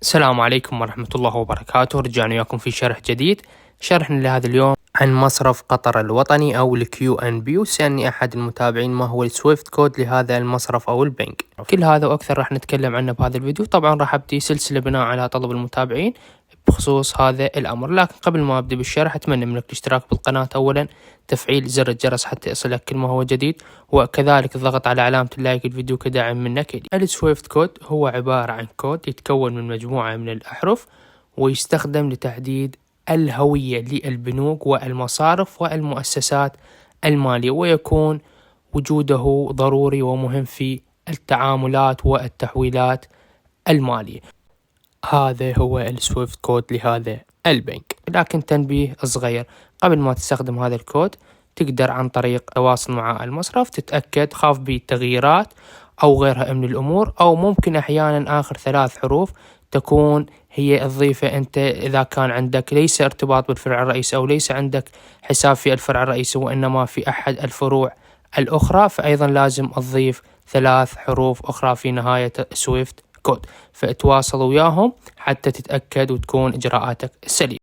السلام عليكم ورحمة الله وبركاته. رجعنا وياكم في شرح جديد. شرحنا لهذا اليوم عن مصرف قطر الوطني أو الكيو ان بي، وسألني أحد المتابعين ما هو السويفت كود لهذا المصرف أو البنك. كل هذا وأكثر راح نتكلم عنه بهذا الفيديو. طبعا راح أبدي سلسلة بناء على طلب المتابعين بخصوص هذا الأمر، لكن قبل ما أبدأ بالشرح أتمنى منك الاشتراك بالقناة أولا، تفعيل زر الجرس حتى يصلك كل ما هو جديد، وكذلك الضغط على علامة اللايك الفيديو كدعم منك لي. السويفت كود هو عبارة عن كود يتكون من مجموعة من الأحرف، ويستخدم لتحديد الهوية للبنوك والمصارف والمؤسسات المالية، ويكون وجوده ضروري ومهم في التعاملات والتحويلات المالية. هذا هو السويفت كود لهذا البنك. لكن تنبيه صغير، قبل ما تستخدم هذا الكود تقدر عن طريق التواصل مع المصرف تتأكد خاف بالتغييرات أو غيرها من الأمور، أو ممكن أحيانا آخر 3 حروف تكون هي تضيفه أنت إذا كان عندك ليس ارتباط بالفرع الرئيسي أو ليس عندك حساب في الفرع الرئيسي وإنما في أحد الفروع الأخرى، فأيضا لازم تضيف 3 حروف أخرى في نهاية سويفت كود. فتواصل وياهم حتى تتأكد وتكون إجراءاتك سليمة.